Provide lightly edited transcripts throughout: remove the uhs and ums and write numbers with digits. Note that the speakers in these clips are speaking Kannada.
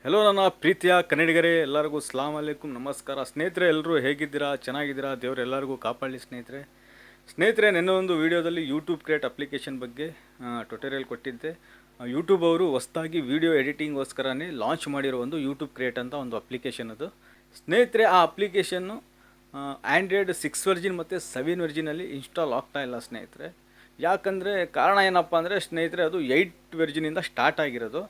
ಹೆಲೋ ನನ್ನ ಪ್ರೀತಿಯ ಕನ್ನಡಿಗರೇ, ಎಲ್ಲರಿಗೂ ಸಲಾಮ್ ಅಲೈಕುಮ್, ನಮಸ್ಕಾರ. ಸ್ನೇಹಿತರೆ, ಎಲ್ಲರೂ ಹೇಗಿದ್ದೀರಾ? ಚೆನ್ನಾಗಿದ್ದೀರಾ? ದೇವರು ಎಲ್ಲರಿಗೂ ಕಾಪಾಡಲಿ. ಸ್ನೇಹಿತರೆ, ನೆನ್ನೆ ಒಂದು ವೀಡಿಯೋದಲ್ಲಿ ಯೂಟ್ಯೂಬ್ ಕ್ರಿಯೇಟ್ ಅಪ್ಲಿಕೇಶನ್ ಬಗ್ಗೆ ಟ್ಯುಟೋರಿಯಲ್ ಕೊಟ್ಟಿದ್ದೆ. ಯೂಟ್ಯೂಬ್ ಅವರು ಹೊಸದಾಗಿ ವೀಡಿಯೋ ಎಡಿಟಿಂಗ್ಗೋಸ್ಕರನೇ ಲಾಂಚ್ ಮಾಡಿರೋ ಒಂದು ಯೂಟ್ಯೂಬ್ ಕ್ರಿಯೇಟ್ ಅಂತ ಒಂದು ಅಪ್ಲಿಕೇಶನ್ ಅದು. ಸ್ನೇಹಿತರೆ, ಆ ಅಪ್ಲಿಕೇಶನ್ನು ಆ್ಯಂಡ್ರಾಯ್ಡ್ 6 ವರ್ಜಿನ್ ಮತ್ತು 7 ವರ್ಜಿನಲ್ಲಿ ಇನ್ಸ್ಟಾಲ್ ಆಗ್ತಾ ಇಲ್ಲ ಸ್ನೇಹಿತರೆ. ಯಾಕಂದರೆ ಕಾರಣ ಏನಪ್ಪ ಅಂದರೆ ಸ್ನೇಹಿತರೆ, ಅದು 8 ವರ್ಜಿನಿಂದ ಸ್ಟಾರ್ಟ್ ಆಗಿರೋದು.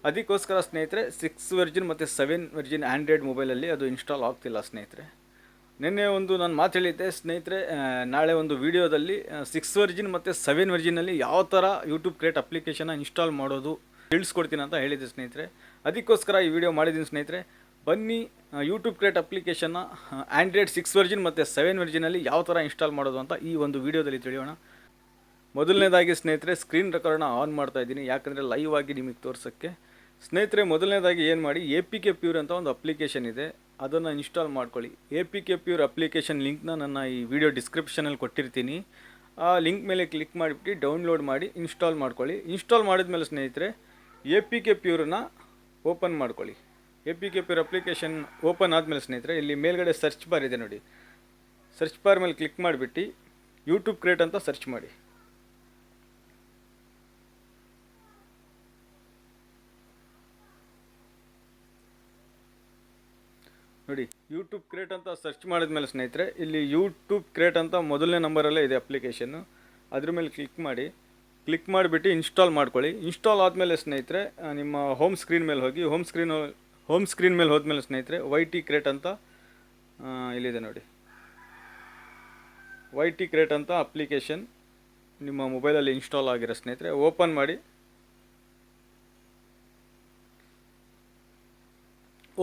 ಅದಕ್ಕೋಸ್ಕರ ಸ್ನೇಹಿತರೆ 6 ವರ್ಜಿನ್ ಮತ್ತು 7 ವರ್ಜಿನ್ ಆ್ಯಂಡ್ರಾಯ್ಡ್ ಮೊಬೈಲಲ್ಲಿ ಅದು ಇನ್ಸ್ಟಾಲ್ ಆಗ್ತಿಲ್ಲ ಸ್ನೇಹಿತರೆ. ನಿನ್ನೆ ಒಂದು ನಾನು ಮಾತು ಹೇಳಿದ್ದೆ ಸ್ನೇಹಿತರೆ, ನಾಳೆ ಒಂದು ವೀಡಿಯೋದಲ್ಲಿ 6 ವರ್ಜಿನ್ ಮತ್ತು 7 ವರ್ಜಿನಲ್ಲಿ ಯಾವ ಥರ ಯೂಟ್ಯೂಬ್ ಕ್ರಿಯೇಟ್ ಅಪ್ಲಿಕೇಶನ್ನ ಇನ್ಸ್ಟಾಲ್ ಮಾಡೋದು ತಿಳಿಸ್ಕೊಡ್ತೀನಿ ಅಂತ ಹೇಳಿದ್ದೆ ಸ್ನೇಹಿತರೆ. ಅದಕ್ಕೋಸ್ಕರ ಈ ವಿಡಿಯೋ ಮಾಡಿದ್ದೀನಿ ಸ್ನೇಹಿತರೆ. ಬನ್ನಿ, ಯೂಟ್ಯೂಬ್ ಕ್ರಿಯೇಟ್ ಅಪ್ಲಿಕೇಶನ್ನ ಆ್ಯಂಡ್ರಾಯ್ಡ್ 6 ವರ್ಜಿನ್ ಮತ್ತು 7 ವರ್ಜಿನಲ್ಲಿ ಯಾವ ಥರ ಇನ್ಸ್ಟಾಲ್ ಮಾಡೋದು ಅಂತ ಈ ಒಂದು ವೀಡಿಯೋದಲ್ಲಿ ತಿಳಿಯೋಣ. ಮೊದಲನೇದಾಗಿ ಸ್ನೇಹಿತರೆ, ಸ್ಕ್ರೀನ್ ರೆಕಾರ್ಡನ್ನ ಆನ್ ಮಾಡ್ತಾ ಇದ್ದೀನಿ, ಯಾಕಂದರೆ ಲೈವ್ ಆಗಿ ನಿಮಗೆ ತೋರಿಸೋಕ್ಕೆ. ಸ್ನೇಹಿತರೆ, ಮೊದಲನೇದಾಗಿ ಏನು ಮಾಡಿ, APK Pure ಅಂತ ಒಂದು ಅಪ್ಲಿಕೇಶನ್ ಇದೆ, ಅದನ್ನು ಇನ್ಸ್ಟಾಲ್ ಮಾಡ್ಕೊಳ್ಳಿ. APK Pure ಅಪ್ಲಿಕೇಶನ್ ಲಿಂಕ್ನ ನನ್ನ ಈ ವಿಡಿಯೋ ಡಿಸ್ಕ್ರಿಪ್ಷನಲ್ಲಿ ಕೊಟ್ಟಿರ್ತೀನಿ. ಆ ಲಿಂಕ್ ಮೇಲೆ ಕ್ಲಿಕ್ ಮಾಡಿಬಿಟ್ಟು ಡೌನ್ಲೋಡ್ ಮಾಡಿ ಇನ್ಸ್ಟಾಲ್ ಮಾಡ್ಕೊಳ್ಳಿ. ಇನ್ಸ್ಟಾಲ್ ಮಾಡಿದ್ಮೇಲೆ ಸ್ನೇಹಿತರೆ, APK Pureನ ಓಪನ್ ಮಾಡ್ಕೊಳ್ಳಿ. APK Pure ಅಪ್ಲಿಕೇಶನ್ ಓಪನ್ ಆದಮೇಲೆ ಸ್ನೇಹಿತರೆ, ಇಲ್ಲಿ ಮೇಲ್ಗಡೆ ಸರ್ಚ್ ಬಾರ್ ಇದೆ ನೋಡಿ, ಸರ್ಚ್ ಬಾರ್ ಮೇಲೆ ಕ್ಲಿಕ್ ಮಾಡಿಬಿಟ್ಟು ಯೂಟ್ಯೂಬ್ ಕ್ರಿಯೇಟ್ ಅಂತ ಸರ್ಚ್ ಮಾಡಿ. ನೋಡಿ, ಯೂಟ್ಯೂಬ್ ಕ್ರಿಯೇಟ್ ಅಂತ ಸರ್ಚ್ ಮಾಡಿದ್ಮೇಲೆ ಸ್ನೇಹಿತರೆ, ಇಲ್ಲಿ ಯೂಟ್ಯೂಬ್ ಕ್ರಿಯೇಟ್ ಅಂತ ಮೊದಲನೇ ನಂಬರಲ್ಲೇ ಇದೆ ಅಪ್ಲಿಕೇಶನ್ನು. ಅದ್ರ ಮೇಲೆ ಕ್ಲಿಕ್ ಮಾಡಿಬಿಟ್ಟು ಇನ್ಸ್ಟಾಲ್ ಮಾಡ್ಕೊಳ್ಳಿ. ಇನ್ಸ್ಟಾಲ್ ಆದಮೇಲೆ ಸ್ನೇಹಿತರೆ, ನಿಮ್ಮ ಹೋಮ್ ಸ್ಕ್ರೀನ್ ಮೇಲೆ ಹೋಗಿ, ಹೋಮ್ ಸ್ಕ್ರೀನ್ ಮೇಲೆ ಹೋದ್ಮೇಲೆ ಸ್ನೇಹಿತರೆ, YT ಕ್ರಿಯೇಟ್ ಅಂತ ಇಲ್ಲಿದೆ ನೋಡಿ, YT ಕ್ರಿಯೇಟ್ ಅಂತ ಅಪ್ಲಿಕೇಶನ್ ನಿಮ್ಮ ಮೊಬೈಲಲ್ಲಿ ಇನ್ಸ್ಟಾಲ್ ಆಗಿರೋ ಸ್ನೇಹಿತರೆ, ಓಪನ್ ಮಾಡಿ.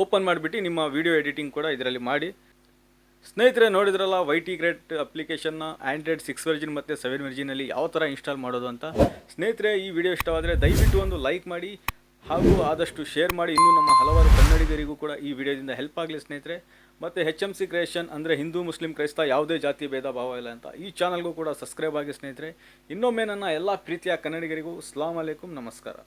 ಓಪನ್ ಮಾಡಿಬಿಟ್ಟು ನಿಮ್ಮ ವಿಡಿಯೋ ಎಡಿಟಿಂಗ್ ಕೂಡ ಇದರಲ್ಲಿ ಮಾಡಿ. ಸ್ನೇಹಿತರೆ, ನೋಡಿದ್ರಲ್ಲ YT ಕ್ರಿಯೇಟ್ ಅಪ್ಲಿಕೇಶನ್ನ ಆ್ಯಂಡ್ರಾಯ್ಡ್ 6 ವರ್ಜಿನ್ ಮತ್ತು 7 ವರ್ಜಿನಲ್ಲಿ ಯಾವ ಥರ ಇನ್ಸ್ಟಾಲ್ ಮಾಡೋದು ಅಂತ. ಸ್ನೇಹಿತರೆ, ಈ ವಿಡಿಯೋ ಇಷ್ಟವಾದರೆ ದಯವಿಟ್ಟು ಒಂದು ಲೈಕ್ ಮಾಡಿ ಹಾಗೂ ಆದಷ್ಟು ಶೇರ್ ಮಾಡಿ. ಇನ್ನೂ ನಮ್ಮ ಹಲವಾರು ಕನ್ನಡಿಗರಿಗೂ ಕೂಡ ಈ ವಿಡಿಯೋದಿಂದ ಹೆಲ್ಪ್ ಆಗಲಿ ಸ್ನೇಹಿತರೆ. ಮತ್ತು HMC ಕ್ರಿಯೇಷನ್ ಅಂದರೆ ಹಿಂದೂ ಮುಸ್ಲಿಂ ಕ್ರೈಸ್ತ ಯಾವುದೇ ಜಾತಿ ಭೇದ ಭಾವ ಇಲ್ಲ ಅಂತ ಈ ಚಾನಲ್ಗೂ ಕೂಡ ಸಬ್ಸ್ಕ್ರೈಬ್ ಆಗಿ ಸ್ನೇಹಿತರೆ. ಇನ್ನೊಮ್ಮೆ ನನ್ನ ಎಲ್ಲ ಪ್ರೀತಿಯ ಕನ್ನಡಿಗರಿಗೂ ಸಲಾಮ್ ಅಲೈಕುಮ್, ನಮಸ್ಕಾರ.